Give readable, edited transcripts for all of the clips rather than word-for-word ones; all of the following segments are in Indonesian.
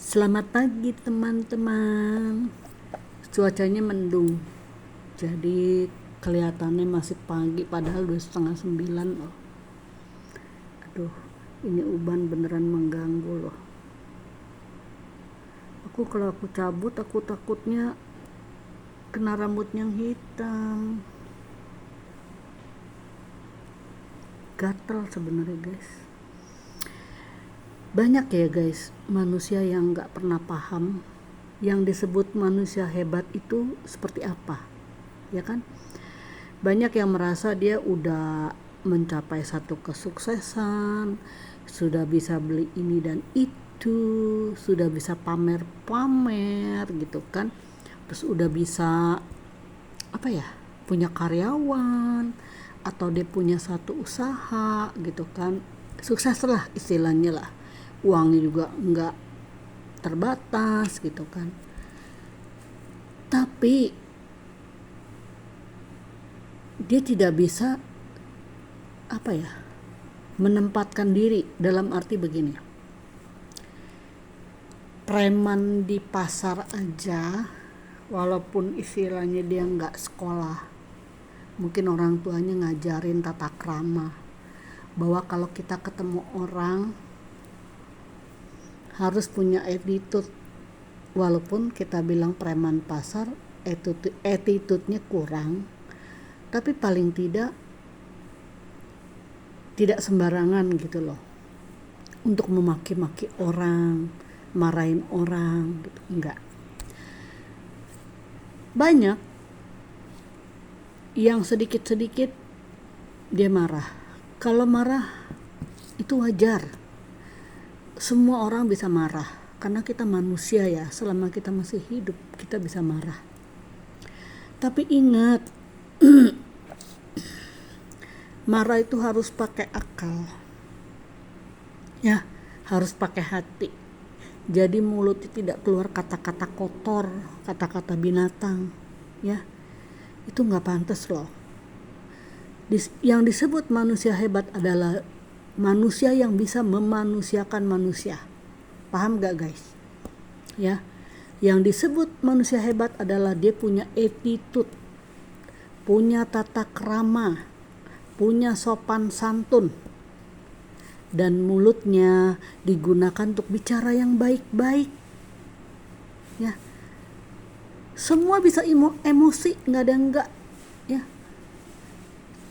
Selamat pagi teman-teman. Cuacanya mendung, jadi kelihatannya masih pagi padahal udah 8:30 loh. Aduh, ini uban beneran mengganggu loh. Kalau aku cabut aku takutnya kena rambut yang hitam. Gatel sebenarnya guys. Banyak ya guys manusia yang gak pernah paham yang disebut manusia hebat itu seperti apa, ya kan? Banyak yang merasa dia udah mencapai satu kesuksesan, sudah bisa beli ini dan itu, sudah bisa pamer-pamer gitu kan, terus udah bisa punya karyawan, atau dia punya satu usaha gitu kan, sukses lah istilahnya lah, uangnya juga enggak terbatas gitu kan. Tapi dia tidak bisa menempatkan diri, dalam arti begini, preman di pasar aja walaupun istilahnya dia nggak sekolah, mungkin orang tuanya ngajarin tata krama bahwa kalau kita ketemu orang harus punya attitude. Walaupun kita bilang preman pasar, attitude-nya kurang, tapi paling tidak sembarangan gitu loh untuk memaki-maki orang, marahin orang gitu. Enggak. Banyak yang sedikit-sedikit dia marah. Kalau marah itu wajar. Semua orang bisa marah karena kita manusia ya. Selama kita masih hidup kita bisa marah. Tapi ingat, marah itu harus pakai akal, ya, harus pakai hati. Jadi mulutnya tidak keluar kata-kata kotor, kata-kata binatang, ya, itu nggak pantas loh. Yang disebut manusia hebat adalah manusia yang bisa memanusiakan manusia. Paham gak guys? Ya, yang disebut manusia hebat adalah dia punya attitude, punya tata krama, punya sopan santun, dan mulutnya digunakan untuk bicara yang baik-baik. Ya, semua bisa emosi, nggak ada enggak. Ya,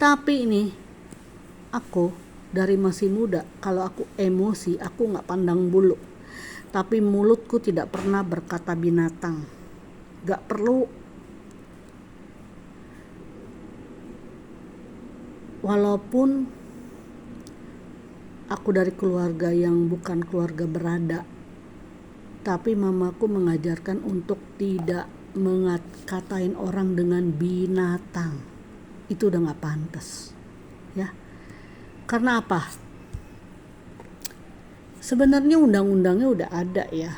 tapi ini aku dari masih muda, kalau aku emosi aku nggak pandang bulu, tapi mulutku tidak pernah berkata binatang. Nggak perlu. Walaupun aku dari keluarga yang bukan keluarga berada, tapi mamaku mengajarkan untuk tidak mengatakan orang dengan binatang. Itu udah gak pantas, ya. Karena apa? Sebenarnya undang-undangnya udah ada ya,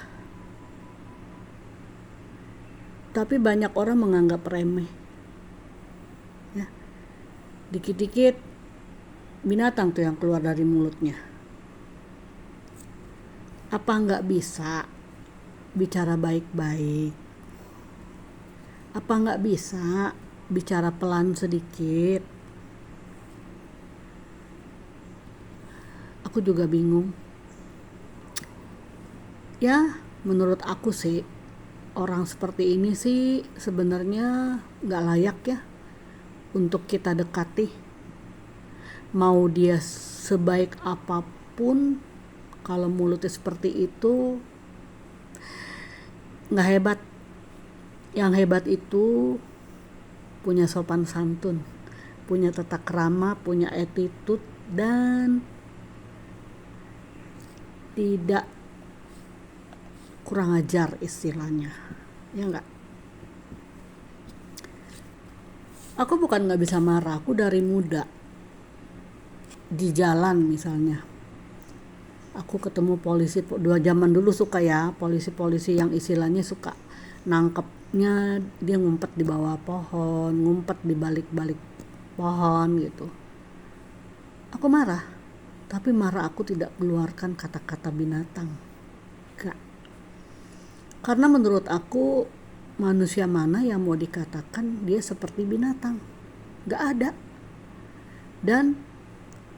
tapi banyak orang menganggap remeh, ya. Dikit-dikit binatang tuh yang keluar dari mulutnya. Apa nggak bisa bicara baik-baik? Apa nggak bisa bicara pelan sedikit? Aku juga bingung. Ya, menurut aku sih orang seperti ini sih sebenarnya nggak layak ya untuk kita dekati. Mau dia sebaik apapun, kalau mulutnya seperti itu nggak hebat. Yang hebat itu punya sopan santun, punya tata krama, punya attitude, dan tidak kurang ajar istilahnya, ya enggak. Aku bukan nggak bisa marah, aku dari muda di jalan misalnya, aku ketemu polisi, dua zaman dulu suka ya, polisi-polisi yang istilahnya suka nangkepnya dia ngumpet di bawah pohon, ngumpet di balik-balik pohon gitu. Aku marah, tapi marah aku tidak keluarkan kata-kata binatang. Enggak. Karena menurut aku manusia mana yang mau dikatakan dia seperti binatang? Gak ada. Dan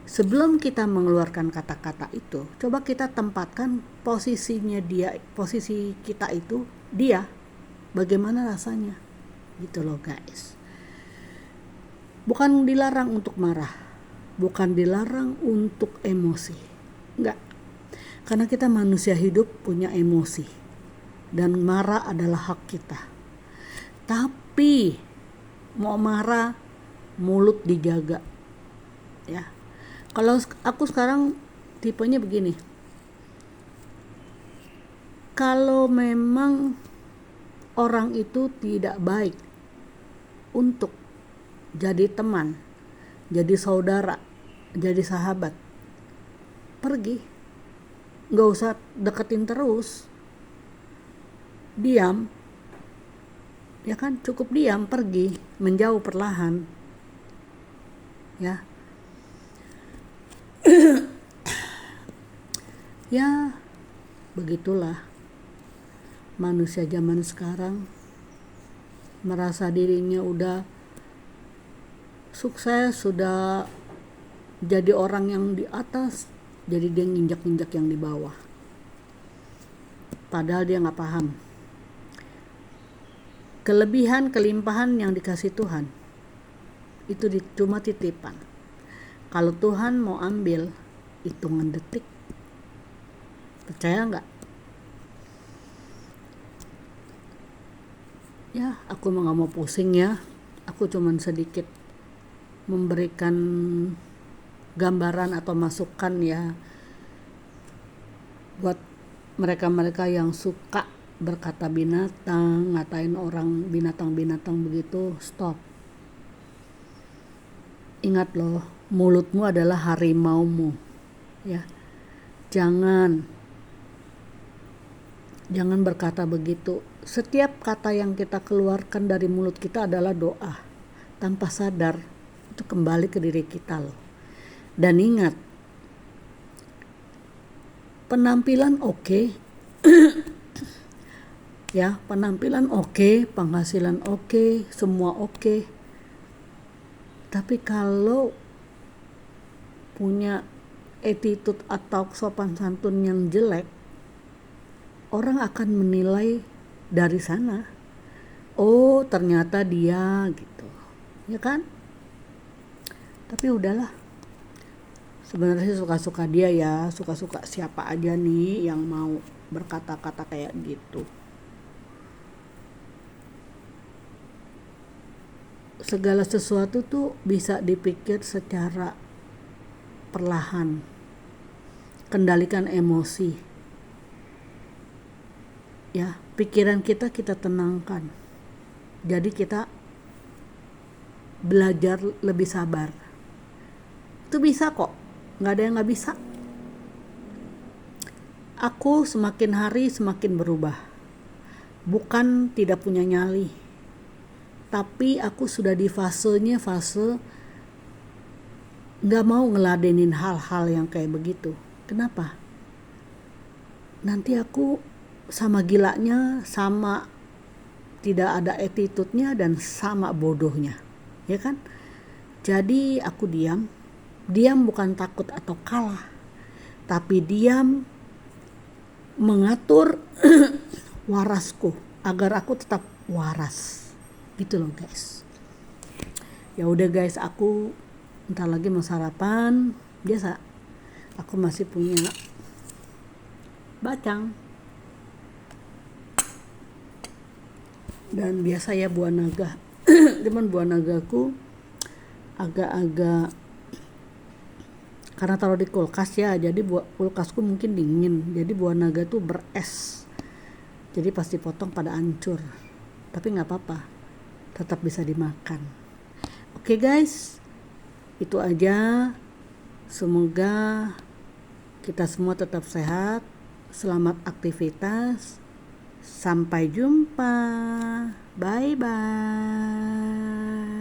sebelum kita mengeluarkan kata-kata itu, coba kita tempatkan posisinya dia, posisi kita itu dia, bagaimana rasanya, gitu loh guys. Bukan dilarang untuk marah, bukan dilarang untuk emosi, enggak. Karena kita manusia hidup punya emosi, dan marah adalah hak kita. Tapi mau marah, mulut dijaga, ya. Kalau aku sekarang tipenya begini, kalau memang orang itu tidak baik untuk jadi teman, jadi saudara, jadi sahabat, pergi, gak usah deketin terus, diam, ya kan, cukup diam, pergi, menjauh perlahan, ya. Ya, begitulah manusia zaman sekarang, merasa dirinya udah sukses, sudah jadi orang yang di atas, jadi dia nginjak-nginjak yang di bawah. Padahal dia gak paham kelebihan, kelimpahan yang dikasih Tuhan itu cuma titipan. Kalau Tuhan mau ambil, hitungan detik. Percaya nggak? Ya, aku nggak mau pusing ya. Aku cuman sedikit memberikan gambaran atau masukan ya buat mereka-mereka yang suka berkata binatang, ngatain orang binatang-binatang begitu. Stop. Ingat loh, mulutmu adalah harimaumu, ya. Jangan berkata begitu. Setiap kata yang kita keluarkan dari mulut kita adalah doa. Tanpa sadar itu kembali ke diri kita loh. Dan ingat, penampilan oke, ya, penampilan oke, penghasilan oke, semua oke. Tapi kalau punya attitude atau sopan santun yang jelek, orang akan menilai dari sana. Oh, ternyata dia gitu, ya kan? Tapi udahlah, sebenarnya suka-suka dia ya, suka-suka siapa aja nih yang mau berkata-kata kayak gitu. Segala sesuatu tuh bisa dipikir secara perlahan. Kendalikan emosi, ya. Pikiran kita tenangkan, jadi kita belajar lebih sabar. Itu bisa kok, gak ada yang gak bisa. Aku semakin hari semakin berubah, bukan tidak punya nyali, tapi aku sudah di fase gak mau ngeladenin hal-hal yang kayak begitu. Kenapa? Nanti aku sama gilanya, sama tidak ada attitude-nya, dan sama bodohnya, ya kan? Jadi aku diam bukan takut atau kalah, tapi diam mengatur warasku agar aku tetap waras, gitu loh guys. Ya udah guys, aku ntar lagi mau sarapan. Biasa aku masih punya bacang, dan biasa ya buah naga. Cuman buah nagaku agak-agak, karena taruh di kulkas ya, jadi kulkasku mungkin dingin, jadi buah naga tuh beres, jadi pasti potong pada hancur. Tapi gak apa-apa, tetap bisa dimakan. Oke guys, itu aja. Semoga kita semua tetap sehat, selamat aktivitas. Sampai jumpa. Bye bye.